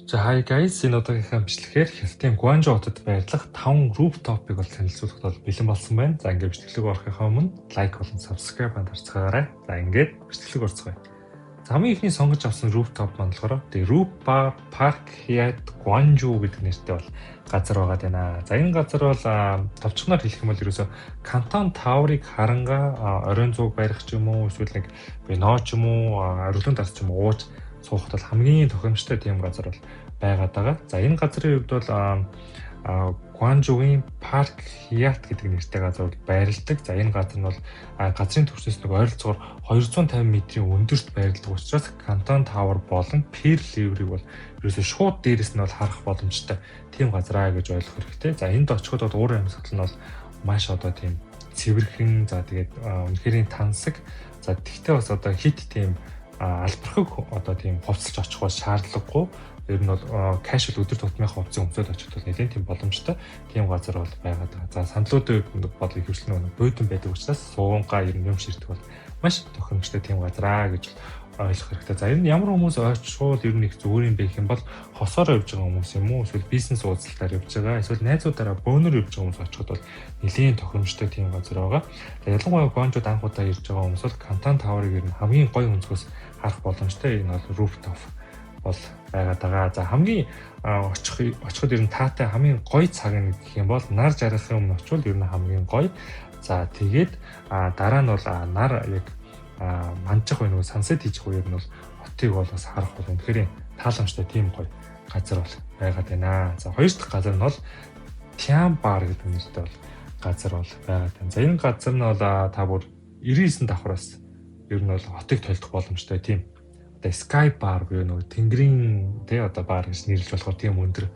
За hi guys, энэ удаагийнхаа бичлэгээр Хятадын Гуанчжоу хотод байрлах 5 rooftop-ыг бол танилцуулахад бол бэлэн болсон байна. За ингээд бичлэгийг орохынхаа өмнө лайк болон subscribe дарцгаарай. За ингээд бичлэгийг орцгоё. За хамгийн ихний сонгож авсан rooftop маань болохоор Roof Bar Park Hyatt Guangzhou гэдэг нэртэй бол газар байгаа даа. За энэ газар бол товчхоноор хэлэх юм бол ерөөсө Canton Tower-ыг харангаа оройн зууг барих ч юм уу, эсвэл нэг ноо ч юм уу, орилон дарс ч юм уу ууж суухад бол хамгийн тохиромжтой тийм газар бол байгаад байгаа. За энэ газрын хувьд бол Guangzhou-ийн Park Hyatt гэдэг нэртэй газар бол байрладаг. За энэ газар нь бол газрын түвшнээс нэг ойролцоогоор 250 м-ийн өндөрт байрладаг учраас Canton Tower болон Pearl River-ыг бол ерөөсөө шууд дээрээс нь бол харах боломжтой тийм газар гэж ойлгох хэрэгтэй. За энд очиход бол уур амьсгал нь бол маш одоо тийм цэвэрхэн, за тэгээд үнэхээр тансаг. За тэгтээ бас одоо хит тийм албархаг одоо тийм хувцалж очих бол шаардлагагүй. Ер нь бол casual өдөр тутмынхаа хувцсыг өмсөд очиход бол нэлээд тийм боломжтой тийм газар бол байгаад байгаа. За сандлуудын бодлыг хөвчлэн буудан байдаг учраас суугангаа ер нь юм ширтэх бол маш тохиромжтой тийм газараа гэж ойлгох хэрэгтэй. За ер нь ямар хүмүүс очивол ер нь их зүгээр юм бэ гэх юм бол хосоор явж байгаа хүмүүс юм уу, эсвэл бизнес уулзалтаар явж байгаа, эсвэл найзуудаараа бөөнөр явж байгаа хүмүүс очиход бол нэлээд тохиромжтой тийм газар байгаа. За ялангуяа Guangzhou анх удаа ирж байгаа хүмүүс бол Canton Tower-ыг ер нь хамгийн гоё өнцгөөс харах боломжтой. Энэ бол rooftop бол байгаад байгаа. За хамгийн очиход ер нь таатай хамгийн гоё цаг нь гэх юм бол нар жаргахын өмнө очивол ер нь хамгийн гоё. За тэгээд дараа нь бол нар яг манчих байх нөгөө сансет хийчих үеэр нь бол хотыг бол бас харах бол үнэхээр тааламжтай тийм гоё газар бол байгаад байна. За хоёр дахь газар нь бол Tian Bar гэдэг нэртэй бол газар бол байгаад байна. За энэ газар нь бол та бүр 99 давхраас ер нь бол хотыг толдох боломжтой тийм одоо Sky Bar буюу нөгөө тэнгэрийн одоо бар гэж нэрлэж болохоор тийм өндөр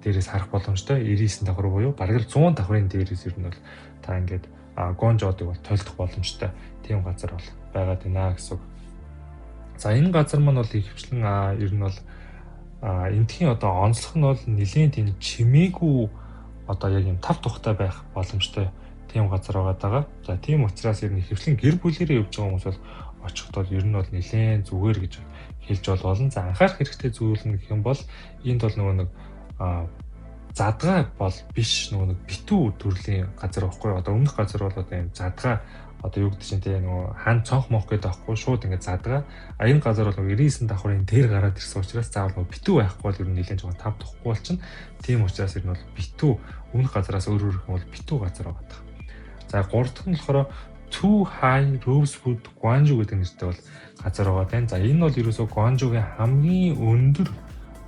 дээрээс харах боломжтой 99 давхар буюу бараг л 100 давхрын дээрээс ер нь бол та ингээд Guangzhou-ыг бол толдох боломжтой тийм газар бол байгаад байна гэсэн үг. За энэ газар маань бол ихэвчлэн ер нь бол эндхийн одоо онцлог нь бол нэлийн тийм чимээгүй одоо яг юм тав тухтай байх боломжтой тийм газар байгаа. За тийм учраас ер нь ихэвчлэн гэр бүлээрээ явж байгаа хүмүүс бол очиход бол ер нь бол нэлийн зүгээр гэж хэлж болно. За анхаарах хэрэгтэй зүйл нь гэх юм бол энд бол нөгөө нэг задгаа бол биш, нөгөө нэг битүү төрлийн газар байхгүй. Одоо өмнөх газар бол одоо юм задгаа одоо юу гэдэг чинь те нөгөө хан цонх мох гэдэг байхгүй, шууд ингээд задгаа. Энэ газар бол 99 давхрын дээр гараад ирсэн учраас заавал нөгөө битүү байхгүй бол ер нь нэлээд жоохон тав тухгүй болчихно. Тийм учраас ер нь бол битүү өмнөх газараас өөр юм бол битүү газар байгаа. За гурав дахь нь болохоор Too High Rosewood Guangzhou гэдэг нэртэй бол газар байгаа тань. За энэ бол ерөөсөө Guangzhou-гийн хамгийн өндөр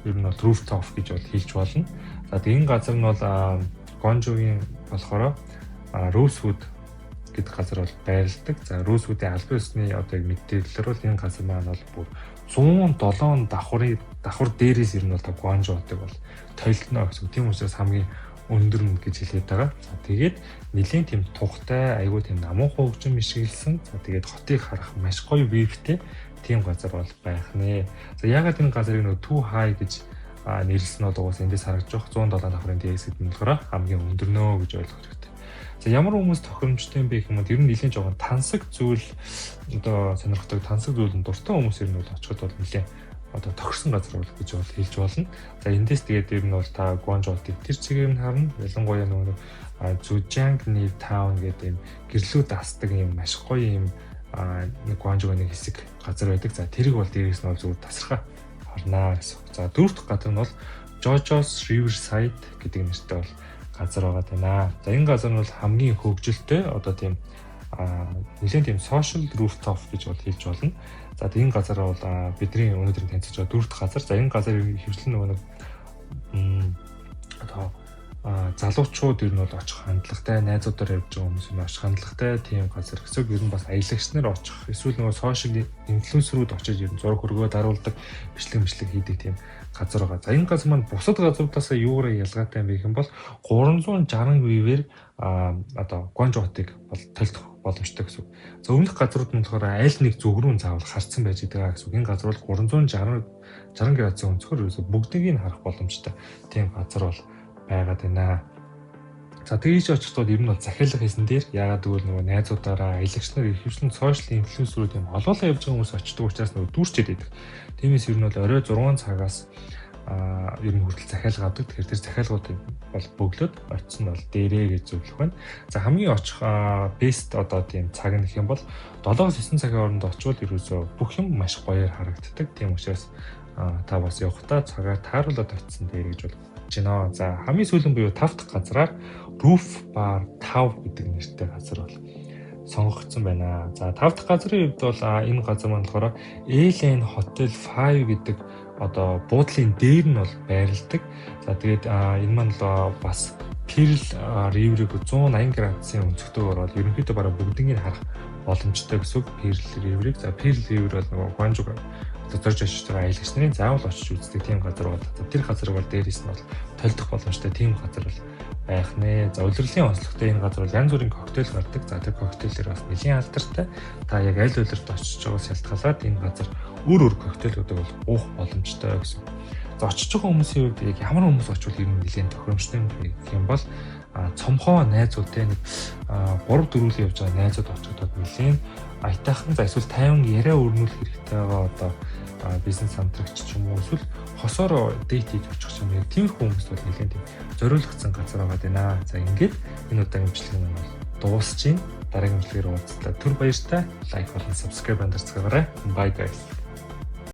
ер нь бол rooftop гэж бол хэлж болно. За энэ газар нь бол Guangzhou-гийн болохоор Rosewood гэдэг газар бол байрладаг. За Rosewood-ийн албан ёсны одоо мэдээлэлээр бол энэ газар маань бол бүр 107 давхар дээрээс ер нь бол Guangzhou-ыг бол тойлтно гэсэн. Тийм учраас хамгийн өндөр нь гэж хэлээд байгаа. За тэгээд нэлийн тийм тухтай, айгүй тийм намуухан хөгжим мишгэлсэн. За тэгээд хотыг харах маш гоё вьютэй тийм газар бол байх нэ. За ягаад энэ газрыг нөгөө Too High гэж нэрлсэн нь бол уус эндээс харагдж байгаа 107 давхрын дээрээс гэдэг нь болохоор хамгийн өндөрнөө гэж ойлгох хэрэгтэй. За ямар хүмүүс тохиромжтой юм бэ гэх юм бол ер нь нэлийн жоохон тансаг зүйл одоо сонирхдаг тансаг зүйл нь дуртай хүмүүс ер нь бол очиход бол нэлийн одоо тохирсон газар бол гэж бол хэлж болно. За эндээс тэгээд ер нь бол та Guangzhou-ыг тэр чигээр нь харна. Ялангуяа нөгөө Zhujiangni Town гэдэг юм гэрлүүд асдаг юм маш гоё юм нэг Guangzhou-гийн нэг хэсэг газар байдаг. За тэрийг бол дээрээс нь бол зүгээр тасархаа харнаа гэсэн. За дөрөв дэх газар нь бол Jojo's Riverside гэдэг нэртэй бол газар байгаа даа. За энэ газар нь бол хамгийн хөгжилтэй одоо тийм нэгэн тийм social rooftop гэж бол хэлж болно. За энэ газар бол бидний өнөөдөр танилцж байгаа дөрөв дэх газар. За энэ газар хэвчлэн нөгөө нэг одоо залуучууд ер нь бол очих хандлагатай, найзуудаар явж байгаа хүмүүс нь очих хандлагатай тийм газар. Эсвэл ер нь бас аялагч нар очих, эсвэл нөгөө social инфлюенсерүүд очиж ер нь зураг хөргөө даруулдаг, бичлэг хийдэг тийм газар байгаа. За энэ газар маань бусад газруудаас юугаар ялгаатай юм бэ гэх юм бол 360 вивээр одоо Guangzhou хотыг бол толдох боломжтой гэсэн. За өмнөх газрууд нь болохоор аль нэг зүг рүү заавал харцсан байж байгаа гэсэн. Энэ газар бол 360 градусын өнцгөр ерөөсө бүгдийг нь харах боломжтой тийм газар бол байгаад байна. За тэгж очихдод ер нь бол захиалга хийсэн дээр яагаад гэвэл нөгөө найзуудаараа аялагч нар ихэвчлэн сошиал инфлюенсерүүд юм олоолаа явж байгаа хүмүүс очдог учраас нөгөө дүүрчээд байдаг. Тиймээс ер нь бол орой 6 цагаас ер нь хүртэл захиалга авдаг. Тэгэхээр тэр захиалгуудыг бол бөглөөд очсон нь бол дээрээ гэж зөвлөх байна. За хамгийн очих best одоо тийм цаг нь гэх юм бол 7-9 цагийн хооронд очивол ерөөсөө бүх юм маш гоёор харагддаг. Тийм учраас та бас явахдаа цагаар тааруулаад очсон дээр гэж бодож байна. За хамгийн сүүлийн буюу 5 дахь газраар Roof Bar 5 гэдэг нэртэй газар бол сонгогдсон байна. За 5 дахь газрын хувьд бол энэ газар маань болохоор Elen Hotel 5 гэдэг одоо буудлын дээр нь бол байрладаг. За тэгээд энэ маань л бас Pearl River-ыг 180 градусын өнцгтөөр ороод ерөнхийдөө бараг бүгднийг харах боломжтой гэсэн үг. Pearl River-ыг. За Pearl River бол нөгөө Gwangju зорж очиж байгаа аялагч нарын заавал очиж үздэг тийм газар бол. Тэр газар бол дээрээс нь бол толдох боломжтой тийм газар бол байх нэ. За улирлын онцлогтой энэ газар бол янз бүрийн коктейл гардаг. За тэр коктейлэр бас нэлийн алдартай. Та яг аль улирт очиж байгаас ялтгалаад энэ газар өөр коктейлүүдийг бол уух боломжтой гэсэн. За очиж байгаа хүмүүсийн хувьд яг ямар хүмүүс очивол ер нь нэлийн тохиромжтой гэх юм бол цомхоо найзууд те нэг 3-4 л явж байгаа найзууд очиодод нэлийн аятайхан за эсвэл 50 яриа өрнүүлэх хэрэгтэй байгаа одоо бизнес хамтрагч ч юм уу эсвэл хосоор дейт хийж очих юм яг тиймэрхүү хүмүүс бол нэлийн тийм зориулагдсан газар байгаа даа. За ингээд энэ удаагийн бичлэг нь бол дуусч байна. Дараагийн бичлэгээр уулзлаа. Түр баяртай. Лайк болон subscribe хандацгаарай. Bye guys.